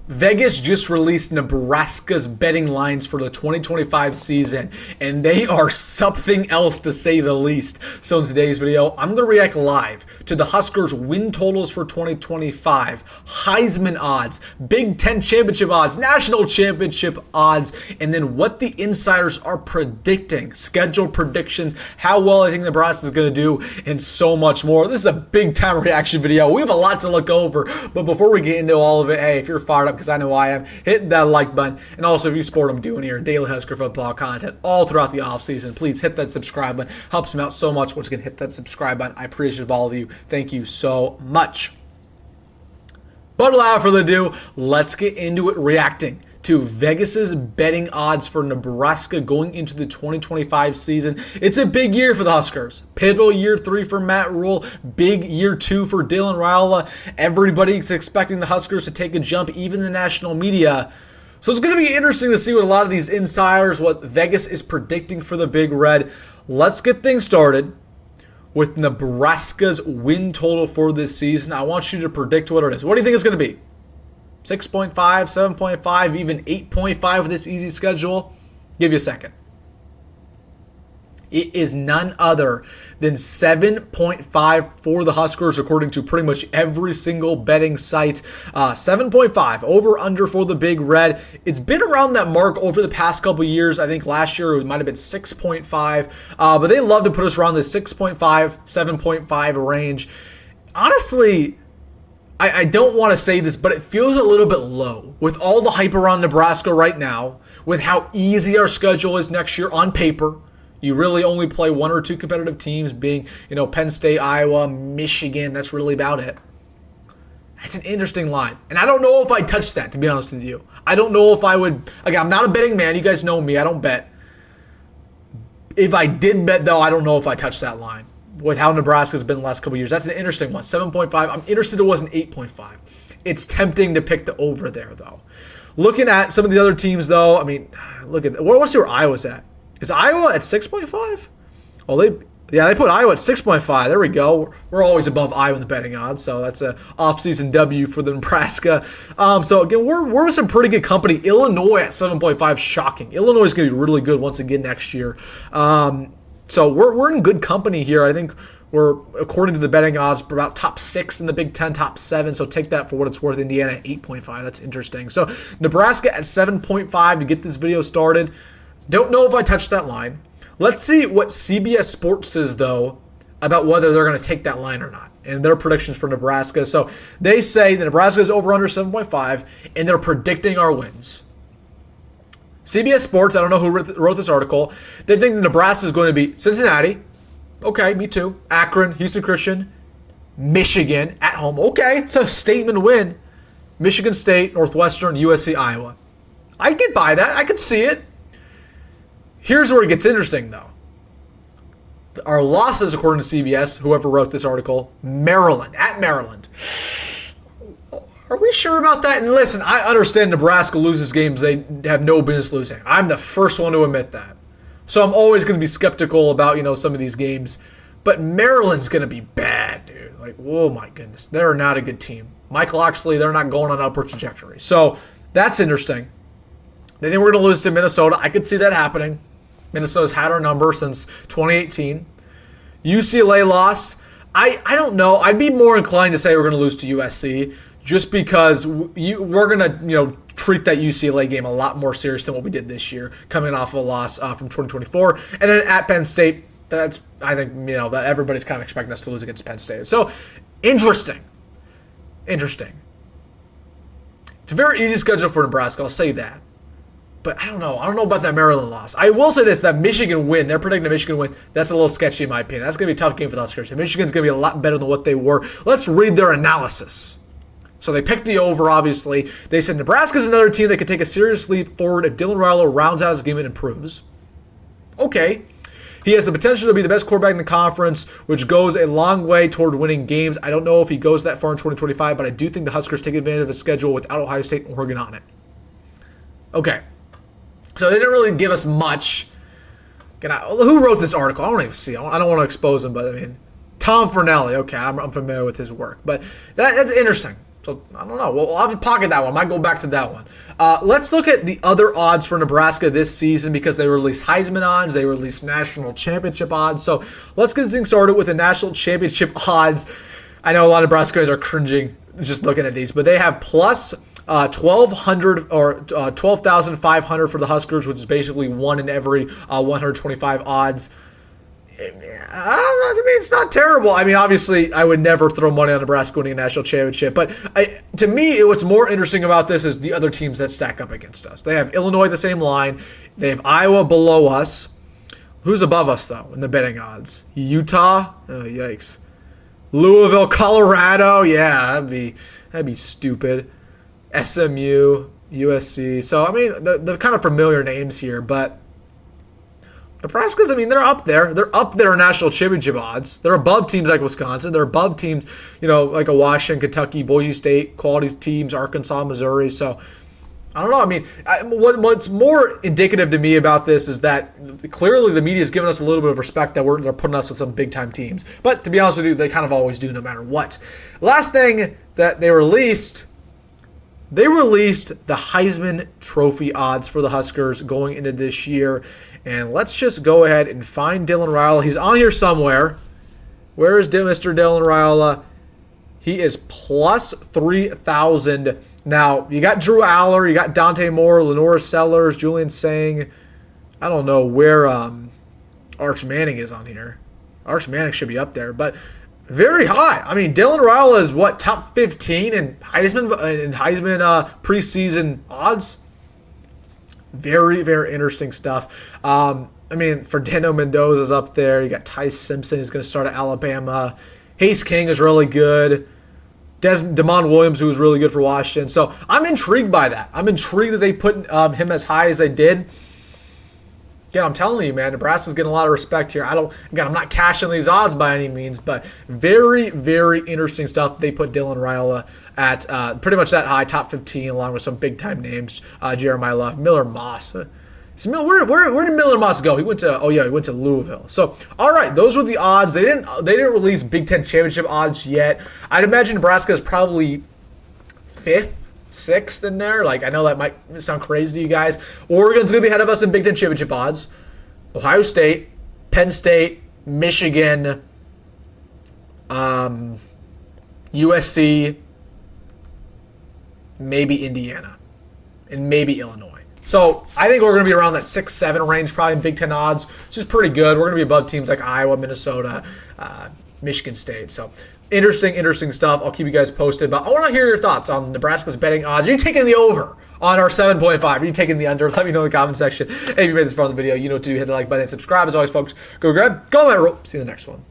Vegas just released Nebraska's betting lines for the 2025 season, and they are something else to say the least. So in today's video, I'm going to react live to the Huskers win totals for 2025, Heisman odds, Big Ten championship odds, national championship odds, and then what the insiders are predicting, schedule predictions, how well I think Nebraska is going to do, and so much more. This is a big time reaction video. We have a lot to look over, but before we get into all of it, hey, if you're fired up, because I know I am, hit that like button. And also, if you support what I'm doing here, daily Husker football content all throughout the offseason, please hit that subscribe button. Helps me out so much. Once again, hit that subscribe button. I appreciate all of you. Thank you so much. But without further ado, let's get into it reacting to Vegas's betting odds for Nebraska going into the 2025 season. It's a big year for the Huskers. Pivotal year 3 for Matt Rhule. Big year 2 for Deion Raiola. Everybody's expecting the Huskers to take a jump, even the national media. So it's going to be interesting to see what a lot of these insiders, what Vegas is predicting for the Big Red. Let's get things started with Nebraska's win total for this season. I want you to predict what it is. What do you think it's going to be? 6.5, 7.5, even 8.5 with this easy schedule? Give you a second. It is none other than 7.5 for the Huskers, according to pretty much every single betting site. 7.5, over under for the Big Red. It's been around that mark over the past couple years. I think last year it might have been 6.5, but they love to put us around the 6.5, 7.5 range. Honestly, I don't want to say this, but it feels a little bit low with all the hype around Nebraska right now, with how easy our schedule is next year on paper. You really only play 1 or 2 competitive teams, being, Penn State, Iowa, Michigan. That's really about it. It's an interesting line. And I don't know if I'd touch that, to be honest with you. I don't know if I would. Again, I'm not a betting man. You guys know me. I don't bet. If I did bet, though, I don't know if I touched that line. With how Nebraska's been the last couple years. That's an interesting one. 7.5. I'm interested it wasn't 8.5. It's tempting to pick the over there, though. Looking at some of the other teams, though, I mean, look at that. Let's see where Iowa's at. Is Iowa at 6.5? Oh, they put Iowa at 6.5. There we go. We're always above Iowa in the betting odds, so that's a off-season W for the Nebraska. So again, we're with some pretty good company. Illinois at 7.5, shocking. Illinois is going to be really good once again next year. So we're in good company here. I think we're, according to the betting odds, about top 6 in the Big Ten, top 7. So take that for what it's worth. Indiana at 8.5. That's interesting. So Nebraska at 7.5 to get this video started. Don't know if I touched that line. Let's see what CBS Sports says, though, about whether they're going to take that line or not, and their predictions for Nebraska. So they say that Nebraska is over under 7.5, and they're predicting our wins. CBS Sports, I don't know who wrote this article, they think Nebraska is going to beat Cincinnati. Okay, me too. Akron, Houston Christian, Michigan at home. Okay, it's a statement win. Michigan State, Northwestern, USC, Iowa. I get by that. I could see it. Here's where it gets interesting, though. Our losses, according to CBS, whoever wrote this article, Maryland, at Maryland. Are we sure about that? And listen, I understand Nebraska loses games they have no business losing. I'm the first one to admit that. So I'm always going to be skeptical about, some of these games. But Maryland's going to be bad, dude. Like, oh my goodness. They're not a good team. Michael Oxley, they're not going on an upward trajectory. So that's interesting. They think we're going to lose to Minnesota. I could see that happening. Minnesota's had our number since 2018. UCLA loss. I don't know. I'd be more inclined to say we're going to lose to USC, just because we're going to treat that UCLA game a lot more serious than what we did this year, coming off of a loss from 2024. And then at Penn State, I think that everybody's kind of expecting us to lose against Penn State. So interesting. It's a very easy schedule for Nebraska, I'll say that. But I don't know. I don't know about that Maryland loss. I will say this, that Michigan win, they're predicting a Michigan win. That's a little sketchy in my opinion. That's going to be a tough game for the Huskers. Michigan's going to be a lot better than what they were. Let's read their analysis. So they picked the over, obviously. They said Nebraska's another team that could take a serious leap forward if Deion Raiola rounds out his game and improves. Okay. He has the potential to be the best quarterback in the conference, which goes a long way toward winning games. I don't know if he goes that far in 2025, but I do think the Huskers take advantage of a schedule without Ohio State and Oregon on it. Okay. So they didn't really give us much. Who wrote this article? I don't even see. I don't want to expose him, but Tom Fernelli. Okay, I'm familiar with his work. But that's interesting. So, I don't know. Well, I'll pocket that one. Might go back to that one. Let's look at the other odds for Nebraska this season because they released HEISMAN odds. They released national championship odds. So, let's get things started with the national championship odds. I know a lot of Nebraska guys are cringing just looking at these, but they have plus 1,200 or 12,500 for the Huskers, which is basically 1 in every 125 odds. I mean, it's not terrible. I mean, obviously, I would never throw money on Nebraska winning a national championship. But to me, what's more interesting about this is the other teams that stack up against us. They have Illinois the same line. They have Iowa below us. Who's above us, though, in the betting odds? Utah? Oh, yikes. Louisville, Colorado? Yeah, that'd be stupid. SMU, USC. So, I mean, the kind of familiar names here, but Nebraska's, I mean, they're up there. They're up there in national championship odds. They're above teams like Wisconsin. They're above teams, like a Washington, Kentucky, Boise State, quality teams, Arkansas, Missouri. So, I don't know. I mean, what's more indicative to me about this is that clearly the media has given us a little bit of respect that they're putting us with some big-time teams. But to be honest with you, they kind of always do no matter what. Last thing that they released the Heisman Trophy odds for the Huskers going into this year. And let's just go ahead and find Dylan Raiola. He's on here somewhere. Where is Mr. Dylan Raiola? He is plus 3,000. Now, you got Drew Aller, you got Dante Moore, Lenora Sellers, Julian Sang. I don't know where Arch Manning is on here. Arch Manning should be up there, but very high. I mean, Dylan Raiola is top 15 in Heisman preseason odds. Very, very interesting stuff. I mean, Fernando Mendoza's up there. You got Ty Simpson, who's going to start at Alabama. Hayes King is really good. Damon Williams, who was really good for Washington. So I'm intrigued by that. I'm intrigued that they put him as high as they did. Again, I'm telling you, man, Nebraska's getting a lot of respect here. I'm not cashing these odds by any means, but very, very interesting stuff. They put Dylan Raiola at pretty much that high, top 15, along with some big-time names. Jeremiah Love, Miller Moss. So where did Miller Moss go? He went to Louisville. So, all right, those were the odds. They didn't release Big Ten championship odds yet. I'd imagine Nebraska is probably 5th, 6th in there. Like, I know that might sound crazy to you guys. Oregon's going to be ahead of us in Big Ten championship odds. Ohio State, Penn State, Michigan, USC, maybe Indiana, and maybe Illinois. So I think we're going to be around that 6-7 range, probably in Big Ten odds, which is pretty good. We're going to be above teams like Iowa, Minnesota, Michigan State. So interesting stuff. I'll keep you guys posted. But I want to hear your thoughts on Nebraska's betting odds. Are you taking the over on our 7.5? Are you taking the under? Let me know in the comment section. Hey, if you made this far in the video, you know what to do. Hit the like button and subscribe. As always, folks, go grab, go on my rope. See you in the next one.